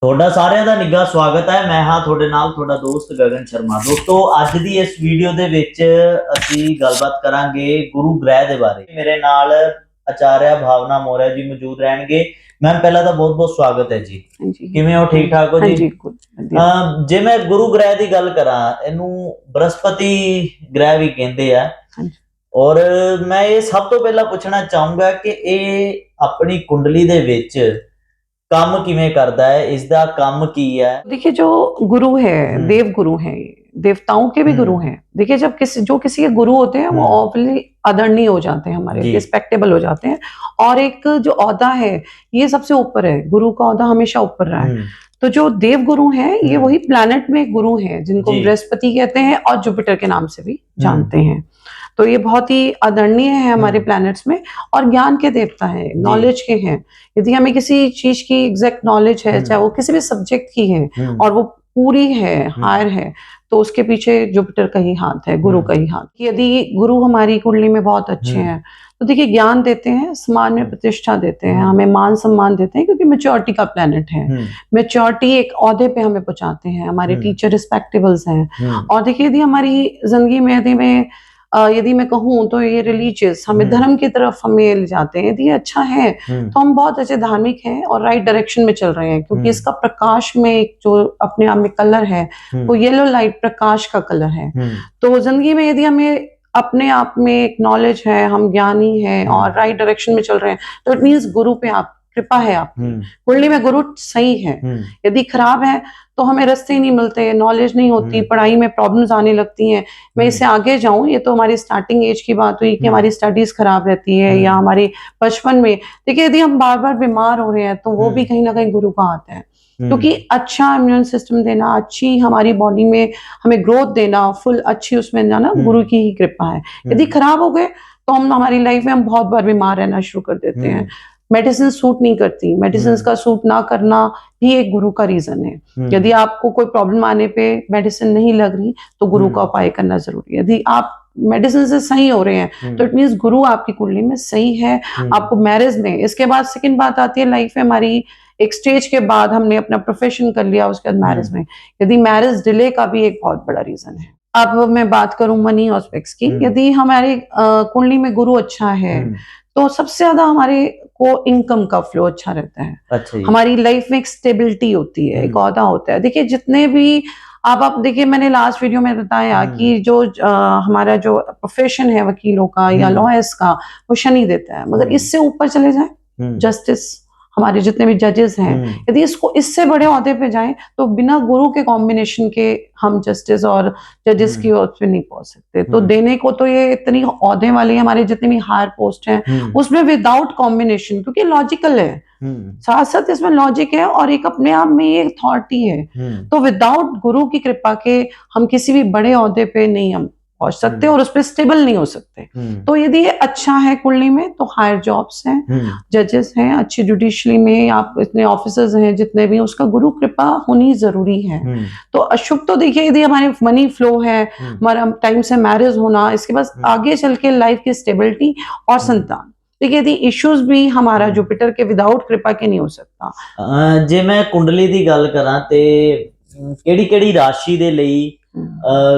ਤੁਹਾਡਾ ਸਾਰਿਆਂ ਦਾ ਨਿੱਘਾ ਸਵਾਗਤ ਹੈ। ਮੈਂ ਹਾਂ ਤੁਹਾਡੇ ਨਾਲ ਤੁਹਾਡਾ ਦੋਸਤ ਗਗਨ ਸ਼ਰਮਾ। ਦੋਸਤੋ, ਅੱਜ ਦੀ ਇਸ ਵੀਡੀਓ ਦੇ ਵਿੱਚ ਅਸੀਂ ਗੱਲਬਾਤ ਕਰਾਂਗੇ ਗੁਰੂ ਗ੍ਰਹਿ ਦੇ ਬਾਰੇ। ਮੇਰੇ ਨਾਲ ਆਚਾਰਿਆ ਭਾਵਨਾ ਮੌर्य ਜੀ ਮੌਜੂਦ ਰਹਿਣਗੇ। ਮੈਮ, ਪਹਿਲਾਂ ਤਾਂ ਬਹੁਤ-ਬਹੁਤ ਸਵਾਗਤ ਹੈ ਜੀ। ਕਿਵੇਂ ਹੋ? ਠੀਕ ਠਾਕ ਹੋ ਜੀ? ਜੇ ਮੈਂ ਗੁਰੂ ਗ੍ਰਹਿ ਦੀ ਗੱਲ ਕਰਾਂ, ਇਹਨੂੰ ਬ੍ਰਹਸਪਤੀ ਗ੍ਰਹਿ ਵੀ ਕਹਿੰਦੇ ਆ। ਔਰ ਮੈਂ ਇਹ ਸਭ ਤੋਂ ਪਹਿਲਾਂ ਪੁੱਛਣਾ ਚਾਹੂੰਗਾ ਕਿ ਇਹ ਆਪਣੀ ਕੁੰਡਲੀ ਦੇ ਵਿੱਚ काम किवें करता है, इसका काम की है? देखिए, जो गुरु है, देव गुरु है, देवताओं के भी गुरु हैं। देखिए, जब किसी के गुरु होते हैं वो ऑब्वियसली आदरणीय हो जाते हैं, हमारे रिस्पेक्टेबल हो जाते हैं। और एक जो औहदा है ये सबसे ऊपर है, गुरु का औहदा हमेशा ऊपर रहा है। तो जो देव गुरु हैं ये वही प्लैनेट में गुरु हैं जिनको बृहस्पति कहते हैं और जुपिटर के नाम से भी जानते हैं। तो ये बहुत ही आदरणीय है हमारे प्लैनेट्स में और ज्ञान के देवता है, नॉलेज के हैं। यदि हमें किसी चीज की एग्जैक्ट नॉलेज है, चाहे वो किसी भी सब्जेक्ट की है और वो पूरी है, हायर है, तो उसके पीछे जुपिटर का ही हाथ है, गुरु का ही हाथ। यदि गुरु हमारी कुंडली में बहुत अच्छे हैं तो देखिए ज्ञान देते हैं, समाज में प्रतिष्ठा देते हैं, हमें मान सम्मान देते हैं, क्योंकि मैच्योरिटी का प्लैनेट है। मैच्योरिटी एक ओहदे पे हमें पहुंचाते हैं, हमारे टीचर रिस्पेक्टेबल्स हैं। और देखिए, यदि हमारी जिंदगी में यदि मैं कहूँ तो ये रिलीजियस हमें धर्म की तरफ हमें ले जाते हैं। यदि ये अच्छा है तो हम बहुत अच्छे धार्मिक हैं और राइट डायरेक्शन में चल रहे हैं, क्योंकि इसका प्रकाश में एक जो अपने आप में कलर है वो येलो लाइट प्रकाश का कलर है। तो जिंदगी में यदि हमें अपने आप में एक नॉलेज है, हम ज्ञानी हैं और राइट डायरेक्शन में चल रहे हैं, तो इट मीन्स गुरु पे आप कृपा है, आपकी कुंडली में गुरु सही है। यदि खराब है तो हमें रास्ते ही नहीं मिलते, नॉलेज नहीं होती, पढ़ाई में प्रॉब्लम्स आने लगती हैं। मैं इससे आगे जाऊं, ये तो हमारी स्टार्टिंग एज की बात हुई कि हमारी स्टडीज खराब रहती है या हमारे बचपन में। देखिए, यदि हम बार बार बीमार हो रहे हैं तो वो भी कहीं ना कहीं गुरु का हाथ है, क्योंकि अच्छा इम्यून सिस्टम देना, अच्छी हमारी बॉडी में हमें ग्रोथ देना, फुल अच्छी उसमें जाना गुरु की ही कृपा है। यदि खराब हो गए तो हम हमारी लाइफ में हम बहुत बार बीमार रहना शुरू कर देते हैं। मेडिसिन सूट नहीं करती, मेडिसिन का सूट ना करना भी एक गुरु का रीजन है। यदि आपको कोई प्रॉब्लम आने पे मेडिसिन नहीं लग रही तो गुरु का उपाय करना जरूरी है। यदि आप मेडिसिन से सही हो रहे हैं तो इट मीन्स गुरु आपकी कुंडली में सही है। आपको मैरिज में, इसके बाद सेकंड बात आती है लाइफ में हमारी, एक स्टेज के बाद हमने अपना प्रोफेशन कर लिया, उसके बाद मैरिज में यदि मैरिज डिले का भी एक बहुत बड़ा रीजन है। अब मैं बात करूं मनी ऑस्पेक्ट्स की, यदि हमारी कुंडली में गुरु अच्छा है तो सबसे ज्यादा हमारे को इनकम का फ्लो अच्छा रहता है। अच्छा, हमारी लाइफ में एक स्टेबिलिटी होती है, एक औहदा होता है। देखिए, जितने भी आप देखिए, मैंने लास्ट वीडियो में बताया कि जो हमारा जो प्रोफेशन है वकीलों का या लॉयर्स का, वो शनि देता है। मगर इससे ऊपर चले जाए, जस्टिस, हमारे जितने भी जजेस हैं, यदि इससे बड़े ओहदे पे जाएं तो बिना गुरु के कॉम्बिनेशन के हम जस्टिस और जजेस की ओर पे नहीं पहुंच सकते। तो देने को तो ये इतनी ओहदे वाले हमारे जितने भी हायर पोस्ट हैं उसमें विदाउट कॉम्बिनेशन, क्योंकि लॉजिकल है, साथ साथ इसमें लॉजिक है और एक अपने आप में ये अथॉरिटी है। तो विदाउट गुरु की कृपा के हम किसी भी बड़े ओहदे पे नहीं हम पहुंच सकते और उस पर स्टेबल नहीं हो सकते। तो यदि ये अच्छा है कुंडली में तो हायर जॉब्स हैं, जजेस हैं, अच्छी जुडिशरी में आप इतने ऑफिसर्स हैं जितने भी, उसका गुरु कृपा होनी जरूरी है। तो अशुभ तो देखिए, यदि हमारे मनी फ्लो है, हमारा टाइम से मैरिज होना, इसके बाद आगे चल के लाइफ की स्टेबिलिटी और संतान। देखिए, यदि इश्यूज भी हमारा जुपिटर के विदाउट कृपा के नहीं हो सकता। जे मैं कुंडली दी गल करा ते केड़ी-केड़ी राशि दे लई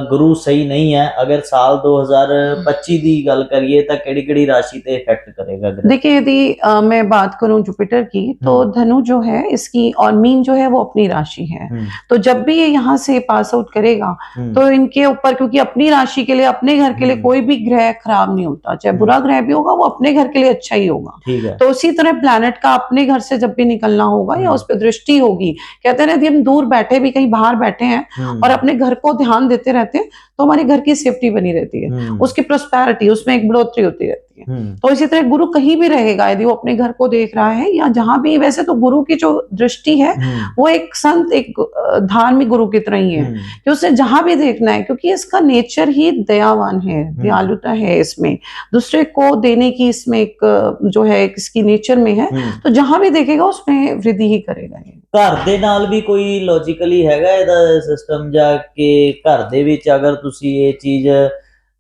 गुरु सही नहीं है? अगर साल 2025 दी गल करिए तो केड़ी-केड़ी राशि पे इफेक्ट करेगा? देखिए, यदि मैं बात करूं जुपिटर की तो धनु जो है इसकी और मीन जो है वो अपनी राशि है। तो जब भी ये यहाँ से पास आउट करेगा तो इनके ऊपर, क्योंकि अपनी राशि के लिए, अपने घर के लिए कोई भी ग्रह खराब नहीं होता, चाहे बुरा ग्रह भी होगा वो अपने घर के लिए अच्छा ही होगा। तो उसी तरह प्लैनेट का अपने घर से जब भी निकलना होगा या उस पर दृष्टि होगी, कहते हैं यदि हम दूर बैठे भी, कहीं बाहर बैठे हैं और अपने घर को ध्यान देते रहते हैं तो हमारे घर की सेफ्टी बनी रहती है, उसकी प्रोस्पेरिटी, उसमें एक बढ़ोतरी होती रहती है। तो इसी तरह गुरु कहीं भी रहेगा, यदि वो अपने घर को देख रहा है या जहां भी, वैसे तो गुरु की जो दृष्टि है वो एक संत, एक धार्मिक गुरु की तरह ही है कि उसे जहां भी देखना है, क्योंकि इसका नेचर ही दयावान है, दयालुता है इसमें, दूसरे को देने की इसमें एक जो है इसकी नेचर में है। तो जहां भी देखेगा उसमें वृद्धि ही करेगा। घर दे नाल भी कोई लॉजिकली हैगा इहदा सिस्टम, जा के घर दे विच अगर तुसी ये चीज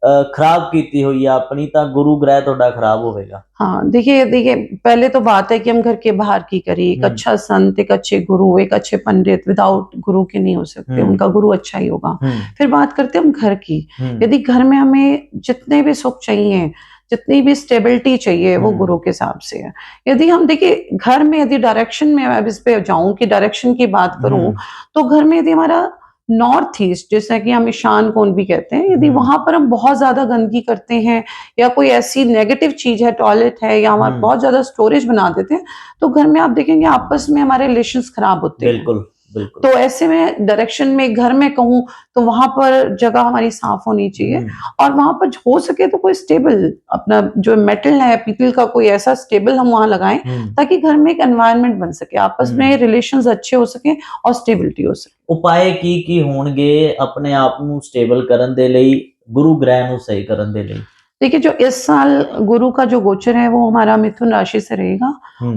खराब कीती हुई है अपनी, तो गुरु ग्रह ਤੁਹਾਡਾ खराब होवेगा। हाँ, देखिए देखिए, पहले तो बात है कि हम घर के बाहर की करें। एक अच्छा संत, एक अच्छे गुरु, एक अच्छे पंडित विदाउट गुरु के नहीं हो सकते, उनका गुरु अच्छा ही होगा। फिर बात करते हैं हम घर की। यदि घर में हमें जितने भी सुख चाहिए, जितनी भी स्टेबिलिटी चाहिए, वो गुरु के हिसाब से है। यदि हम देखिए घर में, यदि डायरेक्शन में अब इस पे जाऊं कि डायरेक्शन की बात करूं, तो घर में यदि हमारा नॉर्थ ईस्ट, जैसा कि हम ईशान कोण भी कहते हैं, यदि वहां पर हम बहुत ज्यादा गंदगी करते हैं या कोई ऐसी नेगेटिव चीज है, टॉयलेट है, या हमारा बहुत ज्यादा स्टोरेज बना देते हैं, तो घर में आप देखेंगे आपस में हमारे रिलेशंस खराब होते हैं। बिल्कुल बिल्कुल। तो ऐसे में डायरेक्शन में घर में कहूँ तो वहां पर जगह हमारी साफ होनी चाहिए, और वहां पर हो सके तो कोई स्टेबल अपना जो मेटल है, पीतल का कोई ऐसा स्टेबल हम वहां लगाएं, ताकि घर में एक एनवायरनमेंट बन सके, आपस में रिलेशंस अच्छे हो सके और स्टेबिलिटी हो सके। ਉਪਾਏ ਕੀ ਹੋਣਗੇ ਆਪਣੇ ਆਪ ਨੂੰ ਸਟੇਬਲ ਕਰਨ ਦੇ ਲਈ, ਗੁਰੂ ਗ੍ਰਹਿ ਨੂੰ ਸਹੀ ਕਰਨ ਦੇ ਲਈ? देखिए, जो इस साल गुरु का जो गोचर है वो हमारा मिथुन राशि से रहेगा,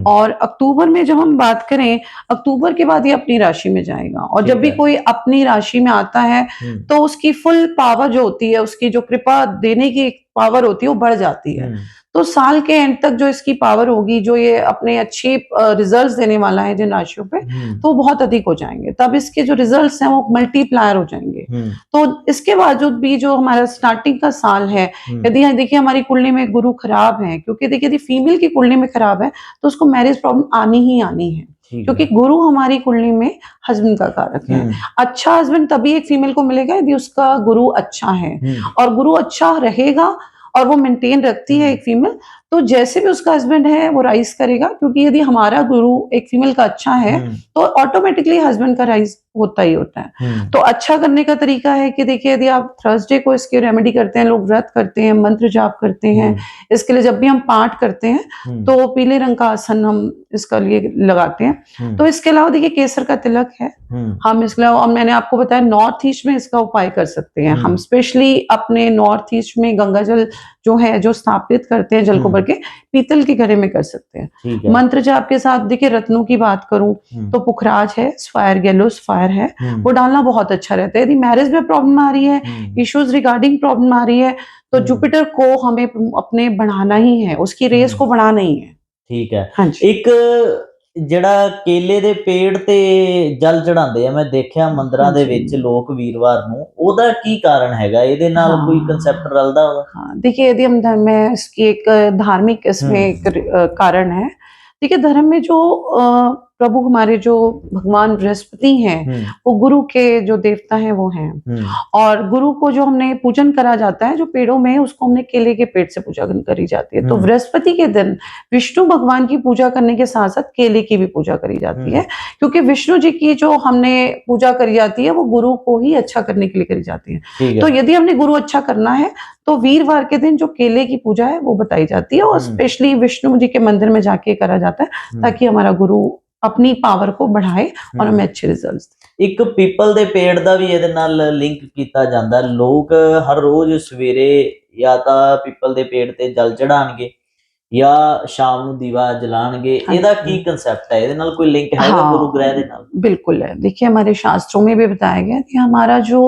और अक्टूबर में जब हम बात करें, अक्टूबर के बाद ये अपनी राशि में जाएगा, और जब भी कोई अपनी राशि में आता है तो उसकी फुल पावर जो होती है, उसकी जो कृपा देने की पावर होती है, वो बढ़ जाती है। तो साल के एंड तक जो इसकी पावर होगी, जो ये अपने अच्छे रिजल्ट्स देने वाला है जिन राशियों पे, तो वो बहुत अधिक हो जाएंगे। तब इसके जो रिजल्ट्स हैं वो मल्टीप्लायर हो जाएंगे। तो इसके बावजूद भी जो हमारा स्टार्टिंग का साल है, यदि देखिए हमारी कुंडली में गुरु खराब है, क्योंकि देखिए यदि फीमेल की कुंडली में खराब है तो उसको मैरिज प्रॉब्लम आनी ही आनी है, क्योंकि गुरु हमारी कुंडली में हस्बैंड का कारक है। अच्छा हस्बैंड तभी एक फीमेल को मिलेगा यदि उसका गुरु अच्छा है, और गुरु अच्छा रहेगा और वो मेंटेन रखती है एक फीमेल, तो जैसे भी उसका हस्बैंड है वो राइज करेगा, क्योंकि यदि हमारा गुरु एक फीमेल का अच्छा है तो ऑटोमेटिकली हस्बैंड का राइज होता ही होता है। तो अच्छा करने का तरीका है कि देखिए, यदि आप थर्सडे को इसकी रेमेडी करते हैं, लोग व्रत करते हैं, मंत्र जाप करते हैं, इसके लिए जब भी हम पाठ करते हैं तो पीले रंग का आसन हम इसका लिए लगाते हैं। तो इसके अलावा देखिए केसर का तिलक है, हम इसके अलावा, और मैंने आपको बताया नॉर्थ ईस्ट में इसका उपाय कर सकते हैं हम, स्पेशली अपने नॉर्थ ईस्ट में गंगा जल जो है, जो स्थापित करते हैं जल को भर के, पीतल के घड़े में कर सकते हैं। मंत्र जाप के साथ देखिए रत्नों की बात करूं तो पुखराज है, स्फायर, येलो स्फायर है, वो डालना बहुत अच्छा रहता है। यदि मैरिज में प्रॉब्लम आ रही है, इश्यूज रिगार्डिंग प्रॉब्लम आ रही है, तो जुपिटर को हमें अपने बढ़ाना ही है, उसकी रेस को बढ़ाना ही है। ठीक है। हाँ जी। एक ਜਿਹੜਾ ਕੇਲੇ ਦੇ ਪੇੜ ਤੇ ਜਲ ਚੜਾਉਂਦੇ ਆ, ਮੈਂ ਦੇਖਿਆ ਮੰਦਰਾਂ ਦੇ ਵਿੱਚ ਲੋਕ ਵੀਰਵਾਰ ਨੂੰ, ਉਹਦਾ ਕੀ ਕਾਰਨ ਹੈਗਾ? ਇਹਦੇ ਨਾਲ ਕੋਈ ਕਨਸੈप्ट ਰਲਦਾ ਉਹਦਾ? हाँ, देखिए यदि हम धर्म में इसकी एक धार्मिक इसमें एक कारण है। देखिए धर्म में जो प्रभु हमारे जो भगवान बृहस्पति हैं, वो गुरु के जो देवता हैं वो हैं, और गुरु को जो हमने पूजन करा जाता है, जो पेड़ों में, उसको हमने केले के पेड़ से पूजा करी जाती है। तो बृहस्पति के दिन विष्णु भगवान की पूजा करने के साथ साथ केले की भी पूजा करी जाती है, क्योंकि विष्णु जी की जो हमने पूजा करी जाती है वो गुरु को ही अच्छा करने के लिए करी जाती है। तो यदि हमने गुरु अच्छा करना है तो वीरवार के दिन जो केले की पूजा है वो बताई जाती है, और स्पेशली विष्णु जी के मंदिर में जाके करा जाता है, ताकि हमारा गुरु अपनी पावर को बढ़ाए और हमें अच्छे रिजल्ट्स दे। ਇੱਕ ਪੀਪਲ ਦੇ ਪੇੜ ਦਾ ਵੀ ਇਹਦੇ ਨਾਲ ਲਿੰਕ ਕੀਤਾ ਜਾਂਦਾ। ਲੋਕ ਹਰ ਰੋਜ਼ ਸਵੇਰੇ ਜਾਂ ਤਾਂ ਪੀਪਲ ਦੇ ਪੇੜ ਤੇ ਜਲ ਚੜਾਣਗੇ ਜਾਂ ਸ਼ਾਮ ਨੂੰ ਦੀਵਾ जलाएंगे। ਇਹਦਾ ਕੀ ਕਨਸੈप्ट है? ਇਹਦੇ ਨਾਲ ਕੋਈ ਲਿੰਕ ਹੈਗਾ गुरु ग्रह ਦੇ ਨਾਲ? बिल्कुल है। देखिए हमारे शास्त्रों में भी बताया गया कि हमारा जो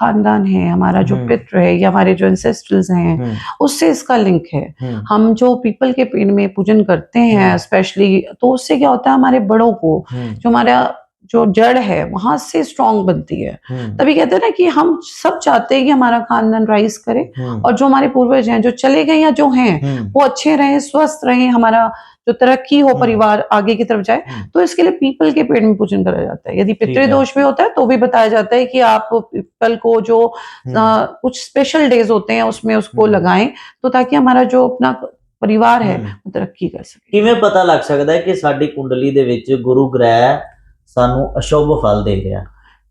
खानदान है, हमारा जो पितृ है, या हमारे जो एंसेस्ट्रल्स हैं, उससे इसका लिंक है। हम जो पीपल के पेड़ में पूजन करते हैं स्पेशली, तो उससे क्या होता है, हमारे बड़ों को जो हमारा जो जड़ है वहां से स्ट्रांग बनती है। तभी कहते हैं ना कि हम सब चाहते हैं कि हमारा खानदान राइज करे, और जो हमारे पूर्वज हैं, जो चले गए या जो हैं, वो अच्छे रहें, स्वस्थ रहें, हमारा जो तरक्की हो, परिवार आगे की तरफ जाए। तो इसके लिए पीपल के पेड़ में पूजन करा जाता है। यदि पितृदोष भी होता है तो भी बताया जाता है कि आप पीपल को जो कुछ स्पेशल डेज होते हैं उसमें उसको लगाएं, तो ताकि हमारा जो अपना परिवार है वो तरक्की कर सके। ਕਿਵੇਂ ਪਤਾ ਲੱਗ ਸਕਦਾ ਹੈ ਕਿ ਸਾਡੀ ਕੁੰਡਲੀ ਦੇ ਵਿੱਚ ਗੁਰੂ ਗ੍ਰਹਿ ਸਾਨੂੰ अशुभ फल दे रहा?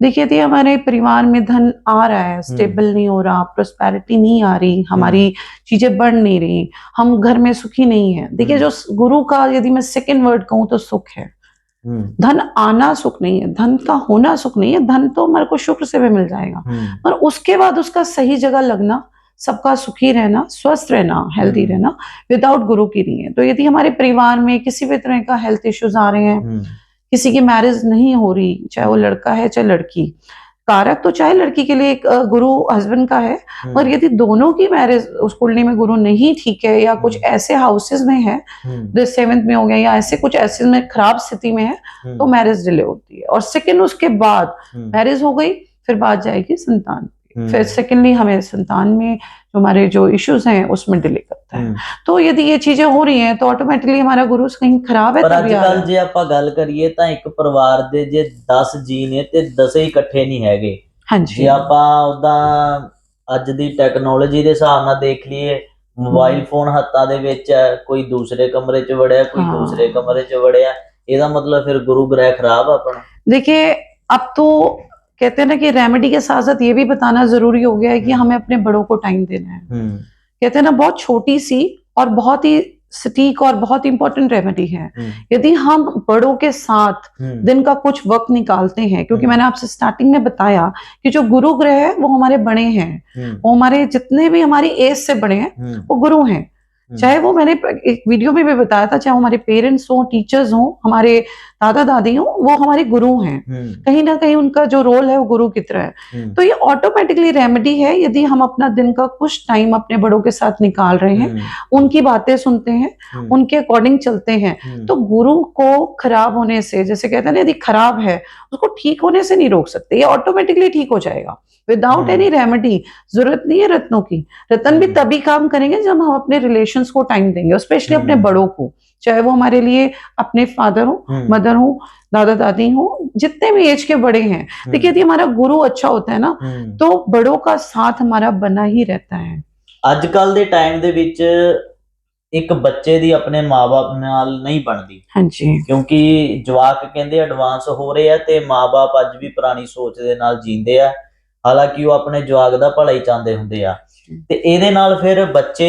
देखिए यदि हमारे परिवार में धन आ रहा है, स्टेबल नहीं हो रहा, प्रोस्पेरिटी नहीं आ रही, हमारी चीजें बढ़ नहीं रही, हम घर में सुखी नहीं है। देखिए जो गुरु का यदि मैं सेकंड वर्ड कहूँ तो सुख है। धन आना सुख नहीं है, धन का होना सुख नहीं है। धन तो हमारे को शुक्र से भी मिल जाएगा, पर उसके बाद उसका सही जगह लगना, सबका सुखी रहना, स्वस्थ रहना, हेल्दी रहना, विदाउट गुरु की नहीं है। तो यदि हमारे परिवार में किसी भी तरह का हेल्थ इश्यूज आ रहे हैं, किसी की मैरिज नहीं हो रही, चाहे वो लड़का है चाहे लड़की, कारक तो चाहे लड़की के लिए एक गुरु हस्बैंड का है, और यदि दोनों की मैरिज उस कुंडली में गुरु नहीं ठीक है, या कुछ ऐसे हाउसेस में है, जो 7th में हो गया, या ऐसे कुछ ऐसे में खराब स्थिति में है, तो मैरिज डिले होती है। और सेकंड, उसके बाद मैरिज हो गई, फिर बात जाएगी संतान पे। फिर सेकेंडली हमें संतान में जो हमारे जो इश्यूज हैं उसमें डिले करता है। तो यदि ये चीजें हो रही हैं तो ऑटोमेटिकली हमारा गुरु कहीं खराब है। पर ਅੱਜ-ਕੱਲ ਜੇ ਆਪਾਂ ਗੱਲ ਕਰੀਏ ਤਾਂ ਇੱਕ ਪਰਿਵਾਰ ਦੇ ਜੇ 10 ਜੀ ਨੇ ਤੇ 10 ਹੀ ਇਕੱਠੇ ਨਹੀਂ ਹੈਗੇ। ਜੇ ਆਪਾਂ ਉਦਾਂ ਅੱਜ ਦੀ ਟੈਕਨੋਲੋਜੀ ਦੇ ਹਿਸਾਬ ਨਾਲ ਦੇਖ ਲਈਏ, मोबाइल फोन हत्था दे विच है, कोई दूसरे कमरे च वड़िया, कोई दूसरे कमरे च वड़िया, ਇਹਦਾ मतलब फिर गुरु ग्रह खराब है अपना। देखिए, अब तो कहते हैं ना कि रेमेडी के साथ साथ ये भी बताना जरूरी हो गया है कि हमें अपने बड़ों को टाइम देना है। कहते हैं ना, बहुत छोटी सी और बहुत ही सटीक और बहुत इंपॉर्टेंट रेमेडी है। यदि हम बड़ों के साथ दिन का कुछ वक्त निकालते हैं, क्योंकि मैंने आपसे स्टार्टिंग में बताया कि जो गुरु ग्रह है वो हमारे बड़े हैं, वो हमारे जितने भी हमारी एज से बड़े हैं वो गुरु हैं। चाहे वो मैंने एक वीडियो में भी बताया था, चाहे हमारे पेरेंट्स हो, टीचर्स हो, हमारे दादा दादी हो, वो हमारे गुरु हैं। कहीं ना कहीं उनका जो रोल है वो गुरु की तरह है। तो ये ऑटोमेटिकली रेमेडी है। यदि हम अपना दिन का कुछ टाइम अपने बड़ों के साथ निकाल रहे हैं, उनकी बातें सुनते हैं, उनके अकॉर्डिंग चलते हैं, तो गुरु को खराब होने से, जैसे कहते हैं ना, यदि खराब है उसको ठीक होने से नहीं रोक सकते, ये ऑटोमेटिकली ठीक हो जाएगा विदाउट एनी रेमेडी। जरूरत नहीं है रत्नों की। रत्न भी तभी काम करेंगे जब हम अपने रिलेशंस को टाइम देंगे, स्पेशली अपने बड़ों को, चाहे वो हमारे लिए अपने फादर हो, मदर हो, दादा दादी हो, जितने भी एज के बड़े हैं। देखिए, यदि हमारा गुरु अच्छा होता है ना, तो बड़ों का साथ हमारा बना ही रहता है। आजकल दे टाइम दे विच एक बच्चे दी अपने माँ-बाप नाल नहीं बनदी। हाँ जी, क्योंकि जवाक कहंदे एडवांस हो रहे हैं ते माँ-बाप अज भी पुरानी सोच दे नाल जींदे आ, हालांकि वो अपने जवाक दा भला ही चाहते हुंदे आ। ते इहदे नाल फिर बच्चे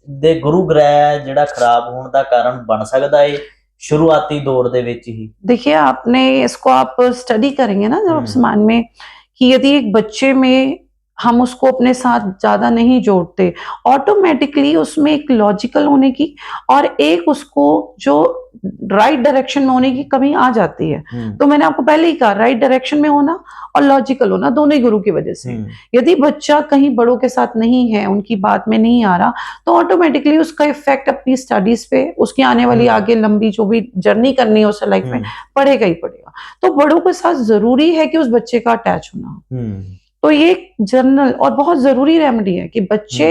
दे गुरु ग्रह जिहड़ा खराब होने दा कारण बन सकदा है शुरुआती दौर दे विच ही। देखिए, आपने इसको आप स्टडी करेंगे ना जब आप समान में, कि यदि एक बच्चे में हम उसको अपने साथ ज्यादा नहीं जोड़ते, ऑटोमेटिकली उसमें एक लॉजिकल होने की और एक उसको जो राइट डायरेक्शन में होने की कमी आ जाती है। तो मैंने आपको पहले ही कहा, राइट डायरेक्शन में होना और लॉजिकल होना, दोनों ही गुरु की वजह से। यदि बच्चा कहीं बड़ों के साथ नहीं है, उनकी बात में नहीं आ रहा, तो ऑटोमेटिकली उसका इफेक्ट अपनी स्टडीज पे, उसकी आने वाली आगे लंबी जो भी जर्नी करनी है उस लाइफ में, पड़ेगा ही पड़ेगा। तो बड़ों के साथ जरूरी है कि उस बच्चे का अटैच होना। तो ये जनरल और बहुत जरूरी रेमेडी है कि बच्चे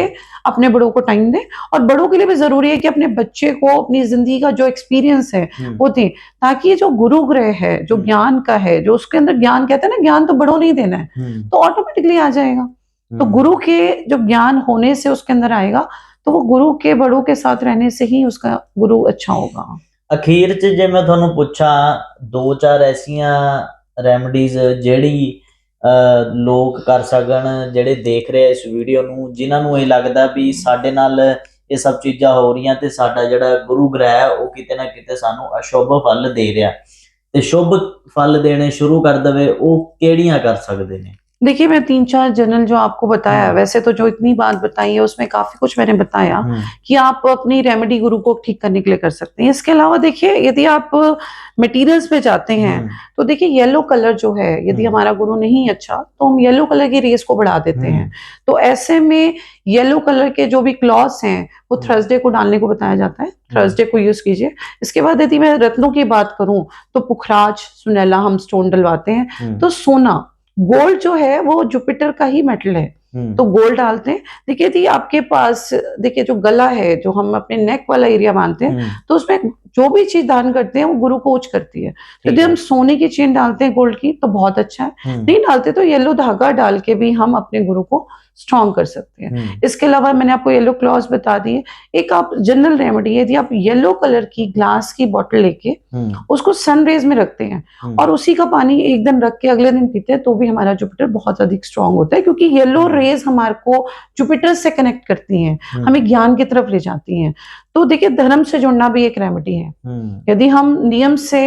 अपने बड़ों को टाइम दें, और बड़ों के लिए भी जरूरी है कि अपने बच्चे को अपनी जिंदगी का जो एक्सपीरियंस है वो दें, ताकि ये जो गुरु ग्रह है, जो ज्ञान का है, जो उसके अंदर ज्ञान, कहते हैं ना, ज्ञान तो बड़ों नहीं देना है, तो ऑटोमेटिकली आ जाएगा। तो गुरु के जो ज्ञान होने से उसके अंदर आएगा, तो वो गुरु के बड़ों के साथ रहने से ही उसका गुरु अच्छा होगा। अखीर च जे मैं तुहानू पुछा 2-4 ऐसियां रेमेडीज ਜਿਹੜੀ ਲੋਕ ਕਰ ਸਕਣ, ਜਿਹੜੇ ਦੇਖ ਰਹੇ ਇਸ ਵੀਡੀਓ ਨੂੰ, ਜਿਨ੍ਹਾਂ ਨੂੰ ਇਹ ਲੱਗਦਾ ਵੀ ਸਾਡੇ ਨਾਲ ਇਹ ਸਭ ਚੀਜ਼ਾਂ ਹੋ ਰਹੀਆਂ ਤੇ ਸਾਡਾ ਜਿਹੜਾ ਗੁਰੂ ਗ੍ਰਹਿ ਹੈ ਉਹ ਕਿਤੇ ਨਾ ਕਿਤੇ ਸਾਨੂੰ ਅਸ਼ੁਭ ਫਲ ਦੇ ਰਿਹਾ ਤੇ ਸ਼ੁਭ ਫਲ ਦੇਣੇ ਸ਼ੁਰੂ ਕਰ ਦੇਵੇ, ਉਹ ਕਿਹੜੀਆਂ ਕਰ ਸਕਦੇ ਨੇ? देखिए, मैं 3-4 जनरल जो आपको बताया, वैसे तो जो इतनी बात बताई है उसमें काफी कुछ मैंने बताया कि आप अपनी रेमेडी गुरु को ठीक करने के लिए कर सकते हैं। इसके अलावा देखिए, यदि आप मटेरियल्स पे जाते हैं तो देखिए, येलो कलर जो है, यदि हमारा गुरु नहीं अच्छा तो हम येलो कलर की रेस को बढ़ा देते हैं। तो ऐसे में येलो कलर के जो भी क्लॉथ्स हैं वो थर्सडे को डालने को बताया जाता है, थर्सडे को यूज कीजिए। इसके बाद यदि मैं रत्नों की बात करूं तो पुखराज, सुनैला हम स्टोन डलवाते हैं। तो सोना, गोल्ड जो है वो जुपिटर का ही मेटल है, तो गोल्ड डालते हैं। देखिए, यदि आपके पास, देखिए, जो गला है, जो हम अपने नेक वाला एरिया मानते हैं, तो उसमें जो भी चीज दान करते हैं वो गुरु को उच्च करती है। यदि हम सोने की चेन डालते हैं गोल्ड की तो बहुत अच्छा है, नहीं डालते तो येलो धागा डाल के भी हम अपने गुरु को स्ट्रॉन्ग कर सकते हैं। इसके अलावा मैंने आपको येलो क्लॉथ बता दिए। एक आप जनरल रेमेडी, यदि आप येलो कलर की ग्लास की बोतल लेके उसको सन रेज में रखते हैं और उसी का पानी एक दिन रख के अगले दिन पीते हैं, तो भी हमारा जुपिटर बहुत अधिक स्ट्रॉन्ग होता है, क्योंकि येलो रेज हमारे को जुपिटर से कनेक्ट करती हैं, हमें ज्ञान की तरफ ले जाती हैं। तो देखिए, धर्म से जुड़ना भी एक रेमेडी है। यदि हम नियम से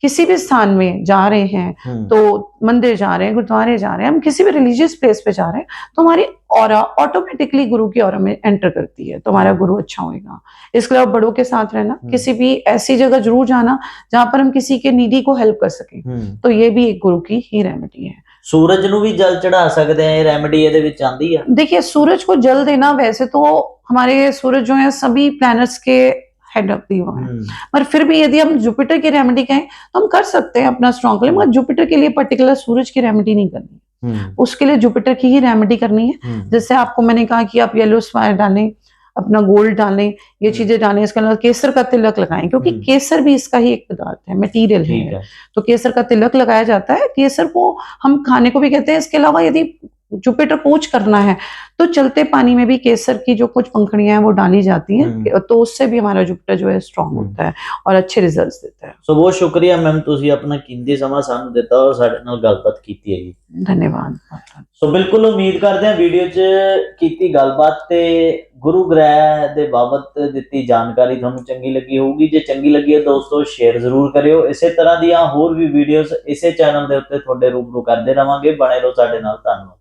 किसी भी स्थान में जा रहे हैं, तो मंदिर जा रहे हैं, गुरुद्वारे जा रहे हैं, हम किसी भी रिलीजियस प्लेस पे जा रहे हैं, तो हमारी ऑरा ऑटोमेटिकली गुरु की ऑरा में एंटर करती है, तो हमारा गुरु अच्छा होएगा। इसके अलावा बड़ों के साथ रहना, किसी भी ऐसी जगह जरूर जाना जहां पर हम किसी के नीडी को हेल्प कर सकें, तो ये भी एक गुरु की ही रेमेडी है। सूरज ਨੂੰ ਵੀ जल चढ़ा सकते हैं, रेमेडी ਇਹਦੇ ਵਿੱਚ ਆਂਦੀ ਆ? देखिए सूरज को जल देना वैसे तो हमारे सूरज जो है सभी प्लैनेट्स के हेड ऑफ दी हुए हैं, पर फिर भी यदि हम जुपिटर की रेमेडी कहें तो हम कर सकते हैं अपना स्ट्रॉन्ग के लिए, मगर जुपिटर के लिए पर्टिकुलर सूरज की रेमेडी नहीं करनी है, उसके लिए जुपिटर की ही रेमेडी करनी है। जैसे आपको मैंने कहा कि आप येलो स्पायर डालें, अपना गोल्ड डालें, ये चीजें डालें, इसके अलावा केसर का तिलक लगाएं, क्योंकि केसर भी इसका ही एक पदार्थ है, मटेरियल है। तो केसर का तिलक लगाया जाता है। केसर को हम खाने को भी कहते हैं। इसके अलावा यदि जुपिटर कोच करना है तो चलते पानी में भी केसर की जो कुछ पंखुड़ियां हैं वो डाली जाती हैं, तो उससे भी हमारा जुपिटर जो है स्ट्रांग होता है और अच्छे रिजल्ट्स देता है। सो बहुत शुक्रिया मैम, ਤੁਸੀਂ ਆਪਣਾ ਕੀਮਤੀ ਸਮਾਂ ਸਾਨੂੰ ਦਿੱਤਾ ਔਰ ਸਾਡੇ ਨਾਲ ਗੱਲਬਾਤ ਕੀਤੀ ਹੈ ਜੀ। धन्यवाद। ਸੋ ਬਿਲਕੁਲ ਉਮੀਦ ਕਰਦੇ ਹਾਂ ਵੀਡੀਓ 'ਚ ਕੀਤੀ ਗੱਲਬਾਤ ਤੇ ਗੁਰੂ ਗ੍ਰਹਿ ਦੇ ਬਾਬਤ ਦਿੱਤੀ ਜਾਣਕਾਰੀ ਤੁਹਾਨੂੰ ਚੰਗੀ ਲੱਗੀ ਹੋਊਗੀ। ਜੇ ਚੰਗੀ ਲੱਗੀ ਹੈ ਦੋਸਤੋ ਸ਼ੇਅਰ ਜ਼ਰੂਰ ਕਰਿਓ। ਇਸੇ ਤਰ੍ਹਾਂ ਦੀਆਂ ਹੋਰ ਵੀ ਵੀਡੀਓਜ਼ ਇਸੇ ਚੈਨਲ ਦੇ ਉੱਤੇ ਤੁਹਾਡੇ ਰੂਬਰੂ ਕਰਦੇ ਰਵਾਂਗੇ। ਬਣੇ ਰਹੋ ਸਾਡੇ ਨਾਲ। ਧੰਨਵਾਦ।